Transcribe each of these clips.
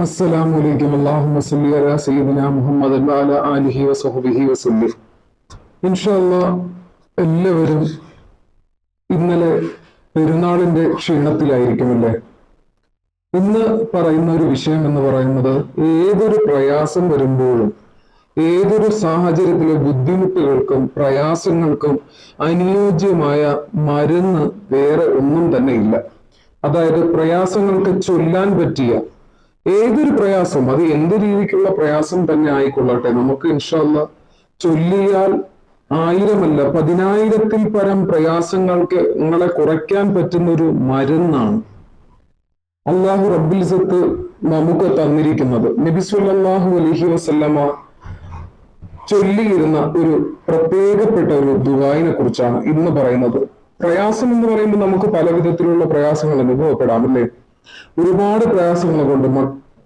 അസ്സലാമു അലൈക്കും. അല്ലാഹുമ്മ സ്വല്ലി അലാ സയ്യിദിനാ മുഹമ്മദ് വഅലാ ആലിഹി വസഹ്ബിഹി വസല്ലം. ഇൻഷാ അല്ലാഹ് എല്ലാവരും ഇന്നലെ പെരുന്നാളിന്റെ ക്ഷീണത്തിലായിരിക്കുമല്ലേ. ഇന്ന് പറയുന്ന ഒരു വിഷയം എന്ന് പറയുന്നത്, ഏതൊരു പ്രയാസം വരുമ്പോഴും ഏതൊരു സാഹചര്യത്തിലെ ബുദ്ധിമുട്ടുകൾക്കും പ്രയാസങ്ങൾക്കും അനുയോജ്യമായ മരുന്ന് വേറെ ഒന്നും തന്നെ ഇല്ല. അതായത് പ്രയാസങ്ങൾക്ക് ചൊല്ലാൻ പറ്റിയ ഏതൊരു പ്രയാസം, അത് എന്ത് രീതിക്കുള്ള പ്രയാസം തന്നെ ആയിക്കൊള്ളട്ടെ, നമുക്ക് ഇൻഷാ അല്ലാഹ് ചൊല്ലിയാൽ 1000 10,000-ൽ പരം പ്രയാസങ്ങൾക്ക് നിങ്ങളെ കുറയ്ക്കാൻ പറ്റുന്ന ഒരു മരുന്നാണ് അള്ളാഹു റബ്ബുൽ ഇസ്സത്ത് നമുക്ക് തന്നിരിക്കുന്നത്. നബി സല്ലല്ലാഹു അലൈഹി വസല്ലമ ചൊല്ലിയിരുന്ന ഒരു പ്രത്യേകപ്പെട്ട ഒരു ദുആഇനെ കുറിച്ചാണ് ഇന്ന് പറയുന്നത്. പ്രയാസം എന്ന് പറയുമ്പോൾ നമുക്ക് പല വിധത്തിലുള്ള പ്രയാസങ്ങൾ അനുഭവപ്പെടാം, അല്ലേ? ഒരുപാട് പ്രയാസങ്ങൾ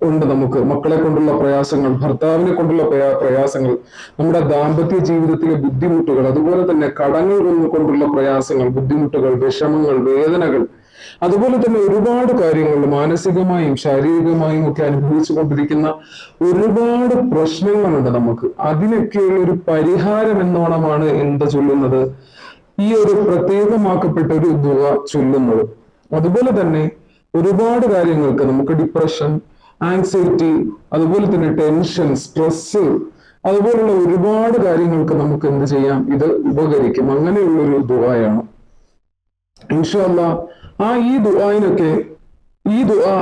ഉണ്ട് നമുക്ക്. മക്കളെ കൊണ്ടുള്ള പ്രയാസങ്ങൾ, ഭർത്താവിനെ കൊണ്ടുള്ള പ്രയാസങ്ങൾ, നമ്മുടെ ദാമ്പത്യ ജീവിതത്തിലെ ബുദ്ധിമുട്ടുകൾ, അതുപോലെ തന്നെ കടങ്ങൾ കൊണ്ടുള്ള പ്രയാസങ്ങൾ, ബുദ്ധിമുട്ടുകൾ, വിഷമങ്ങൾ, വേദനകൾ, അതുപോലെ തന്നെ ഒരുപാട് കാര്യങ്ങൾ മാനസികമായും ശാരീരികമായും ഒക്കെ അനുഭവിച്ചു കൊണ്ടിരിക്കുന്ന ഒരുപാട് പ്രശ്നങ്ങളുണ്ട് നമുക്ക്. അതിനൊക്കെയുള്ള ഒരു പരിഹാരം എന്നോണമാണ് എന്താ ചൊല്ലുന്നത്, ഈ ഒരു പ്രത്യേകമാക്കപ്പെട്ട ഒരു ദുആ ചൊല്ലുന്നത്. അതുപോലെ തന്നെ ഒരുപാട് കാര്യങ്ങൾക്ക് നമുക്ക് ഡിപ്രഷൻ, ആങ്സൈറ്റി, അതുപോലെ തന്നെ ടെൻഷൻ, സ്ട്രെസ്, അതുപോലുള്ള ഒരുപാട് കാര്യങ്ങൾക്ക് നമുക്ക് എന്ത് ചെയ്യാം, ഇത് ഉപകരിക്കും. അങ്ങനെയുള്ള ഒരു ദുആയാണ് ഇൻഷാ അല്ലാഹ്. ഈ ദുആഇനൊക്കെ, ഈ ദുആ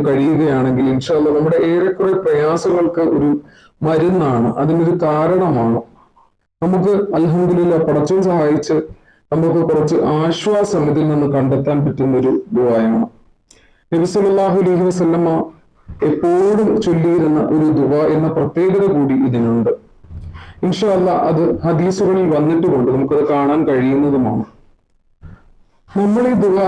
കഴിയുകയാണെങ്കിൽ ഇൻഷാ അല്ലാഹ് നമ്മുടെ ഏറെക്കുറെ പ്രയാസങ്ങൾക്ക് ഒരു മരുന്നാണ്, അതിനൊരു കാരണമാണ്. നമുക്ക് അൽഹംദുലില്ലാഹ് പടച്ചോൻ സഹായിച്ച് നമുക്ക് കുറച്ച് ആശ്വാസം ഇതിൽ നിന്ന് കണ്ടെത്താൻ പറ്റുന്ന ഒരു ദുആയാണ്. നബി സല്ലല്ലാഹു അലൈഹി വസല്ലമ എപ്പോഴും ചൊല്ലിയിരുന്ന ഒരു ദുആ എന്ന പ്രത്യേകത കൂടി ഇതിനുണ്ട്. ഇൻഷാ അല്ലാഹ് അത് ഹദീസുകളിൽ വന്നിട്ടുമുണ്ട്, നമുക്കത് കാണാൻ കഴിയുന്നതുമാണ്. നമ്മൾ ഈ ദുആ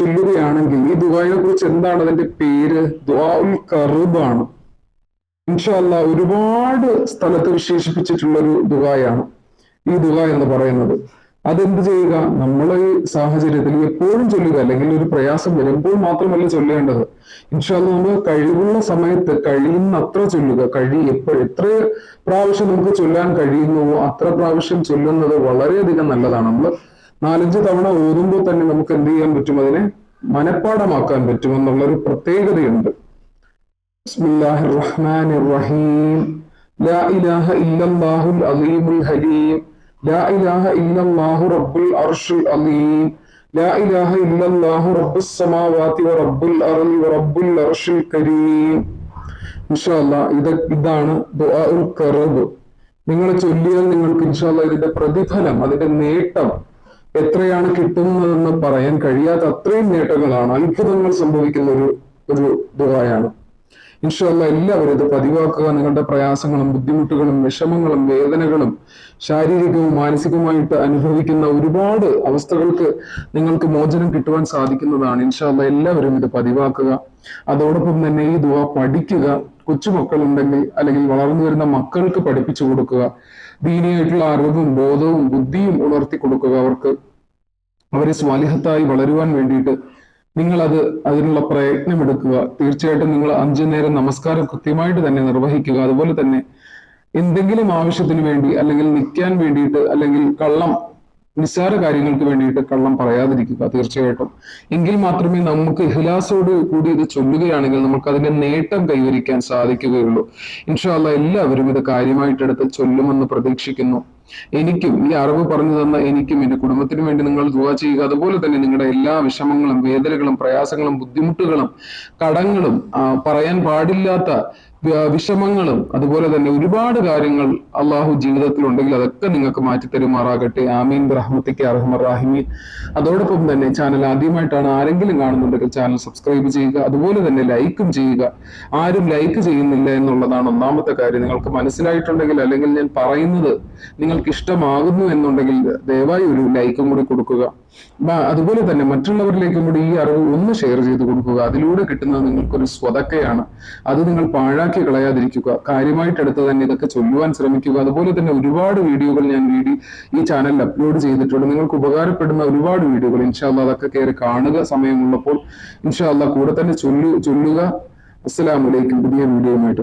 ചൊല്ലുകയാണെങ്കിൽ, ഈ ദുആയെ കുറിച്ച് എന്താണ് അതിന്റെ പേര്? ദുആഉൽ കർബാണ്. ഇൻഷാ അല്ലാഹ് ഒരുപാട് സ്ഥലത്ത് വിശേഷിപ്പിച്ചിട്ടുള്ള ഒരു ദുആയാണ് ഈ ദുആ എന്ന് പറയുന്നത്. അതെന്ത് ചെയ്യുക, നമ്മൾ ഈ സാഹചര്യത്തിൽ എപ്പോഴും ചൊല്ലുക, അല്ലെങ്കിൽ ഒരു പ്രയാസം വരുമ്പോൾ മാത്രമല്ല ചൊല്ലേണ്ടത്. ഇൻഷാ അല്ലാഹ് നമ്മൾ കഴിവുള്ള സമയത്ത് കഴിയുന്നത്ര ചൊല്ലുക. എത്ര പ്രാവശ്യം നമുക്ക് ചൊല്ലാൻ കഴിയുന്നുവോ അത്ര പ്രാവശ്യം ചൊല്ലുന്നത് വളരെയധികം നല്ലതാണ്. നമ്മൾ 4-5 തവണ ഓതുമ്പോൾ തന്നെ നമുക്ക് എന്ത് ചെയ്യാൻ പറ്റും, അതിനെ മനഃപ്പാഠമാക്കാൻ പറ്റും എന്നുള്ളൊരു പ്രത്യേകതയുണ്ട്. ബിസ്മില്ലാഹിർ റഹ്മാനിർ റഹീം. ലാ ഇലാഹ ഇല്ലല്ലാഹുൽ അലീമുൽ ഹലീം. ലാ ഇലാഹ ഇല്ലല്ലാഹു റബ്ബുൽ അർശിൽ അലീം. ലാ ഇലാഹ ഇല്ലല്ലാഹു റബ്ബുസ് സമാവാതി വ റബ്ബുൽ അർളി വ റബ്ബുൽ അർശിൽ കരീം. ഇൻഷാ അല്ലാഹ് ഇതാണ് ദുആഉൽ കർബ്. നിങ്ങൾ ചൊല്ലിയാൽ നിങ്ങൾക്ക് ഇൻഷാ അല്ലാഹ് ഇതിന്റെ പ്രതിഫലം, അതിന്റെ നേട്ടം എത്രയാണ് കിട്ടുന്നതെന്ന് പറയാൻ കഴിയാത്ത അത്രയും നേട്ടങ്ങളാണ്, അത്ഭുതങ്ങൾ സംഭവിക്കുന്ന ഒരു ദുആയാണ്. ഇൻഷാ അല്ലാഹ് എല്ലാവരും ഇത് പതിവാക്കുക. നിങ്ങളുടെ പ്രയാസങ്ങളും ബുദ്ധിമുട്ടുകളും വിഷമങ്ങളും വേദനകളും ശാരീരികവും മാനസികവുമായിട്ട് അനുഭവിക്കുന്ന ഒരുപാട് അവസ്ഥകൾക്ക് നിങ്ങൾക്ക് മോചനം കിട്ടുവാൻ സാധിക്കുന്നതാണ്. ഇൻഷാ അല്ലാഹ് എല്ലാവരും ഇത് പതിവാക്കുക. അതോടൊപ്പം തന്നെ ഈ ദുആ പഠിക്കുക. കൊച്ചുമക്കളുണ്ടെങ്കിൽ അല്ലെങ്കിൽ വളർന്നു വരുന്ന മക്കൾക്ക് പഠിപ്പിച്ചു കൊടുക്കുക. ദീനിയായിട്ടുള്ള അറിവും ബോധവും ബുദ്ധിയും ഉണർത്തി കൊടുക്കുക. അവരെ സ്വാലിഹത്തായി വളരുവാൻ വേണ്ടിയിട്ട് നിങ്ങൾ അതിനുള്ള പ്രയത്നം എടുക്കുക. തീർച്ചയായിട്ടും നിങ്ങൾ 5 നേരം നമസ്കാരം കൃത്യമായിട്ട് തന്നെ നിർവഹിക്കുക. അതുപോലെ തന്നെ എന്തെങ്കിലും ആവശ്യത്തിന് വേണ്ടി, അല്ലെങ്കിൽ നിൽക്കാൻ വേണ്ടിയിട്ട്, അല്ലെങ്കിൽ നിസ്സാര കാര്യങ്ങൾക്ക് വേണ്ടിയിട്ട് കള്ളം പറയാതിരിക്കുക തീർച്ചയായിട്ടും. എങ്കിൽ മാത്രമേ നമുക്ക് ഇഖ്ലാസോട് കൂടി ഇത് ചൊല്ലുകയാണെങ്കിൽ നമുക്ക് അതിന്റെ നേട്ടം കൈവരിക്കാൻ സാധിക്കുകയുള്ളൂ. ഇൻഷാ അല്ലാഹ് എല്ലാവരും ഇത് കാര്യമായിട്ടെടുത്ത് ചൊല്ലുമെന്ന് പ്രതീക്ഷിക്കുന്നു. എനിക്കും ഈ അറിവ് പറഞ്ഞു തന്ന എനിക്കും എന്റെ കുടുംബത്തിനും വേണ്ടി നിങ്ങൾ ദുആ ചെയ്യുക. അതുപോലെ തന്നെ നിങ്ങളുടെ എല്ലാ വിഷമങ്ങളും, വേദനകളും, പ്രയാസങ്ങളും, ബുദ്ധിമുട്ടുകളും, കടങ്ങളും, പറയാൻ പാടില്ലാത്ത വിഷമങ്ങളും, അതുപോലെ തന്നെ ഒരുപാട് കാര്യങ്ങൾ അള്ളാഹു ജീവിതത്തിൽ ഉണ്ടെങ്കിൽ അതൊക്കെ നിങ്ങൾക്ക് മാറ്റിത്തരുമാറാകട്ടെ. ആമീൻ ബിറഹ്മതിക അർഹമർ റഹീമീൻ. അതോടൊപ്പം തന്നെ ചാനൽ ആദ്യമായിട്ടാണ് ആരെങ്കിലും കാണുന്നുണ്ടെങ്കിൽ ചാനൽ സബ്സ്ക്രൈബ് ചെയ്യുക. അതുപോലെ തന്നെ ലൈക്കും ചെയ്യുക. ആരും ലൈക്ക് ചെയ്യുന്നില്ല എന്നുള്ളതാണ് ഒന്നാമത്തെ കാര്യം. നിങ്ങൾക്ക് മനസ്സിലായിട്ടുണ്ടെങ്കിൽ, അല്ലെങ്കിൽ ഞാൻ പറയുന്നത് നിങ്ങൾക്ക് ഇഷ്ടമാകുന്നു എന്നുണ്ടെങ്കിൽ ദയവായി ഒരു ലൈക്കും കൂടി കൊടുക്കുക. അതുപോലെ തന്നെ മറ്റുള്ളവരിലേക്കും കൂടി ഈ അറിവ് ഒന്ന് ഷെയർ ചെയ്ത് കൊടുക്കുക. അതിലൂടെ കിട്ടുന്നത് നിങ്ങൾക്കൊരു സ്വതക്കയാണ്. അത് നിങ്ങൾ പാഴാക്കി കളയാതിരിക്കുക. കാര്യമായിട്ടെടുത്ത് തന്നെ ഇതൊക്കെ ചൊല്ലുവാൻ ശ്രമിക്കുക. അതുപോലെ തന്നെ ഒരുപാട് വീഡിയോകൾ ഞാൻ ഈ ചാനലിൽ അപ്ലോഡ് ചെയ്തിട്ടുണ്ട്. നിങ്ങൾക്ക് ഉപകാരപ്പെടുന്ന ഒരുപാട് വീഡിയോകൾ. ഇൻഷാ അല്ലാഹ് അതൊക്കെ കയറി കാണുക സമയമുള്ളപ്പോൾ. ഇൻഷാ അല്ലാഹ് കൂടെ തന്നെ ചൊല്ലുക. അസ്സലാമു അലൈക്കും. പുതിയ വീഡിയോയുമായിട്ട്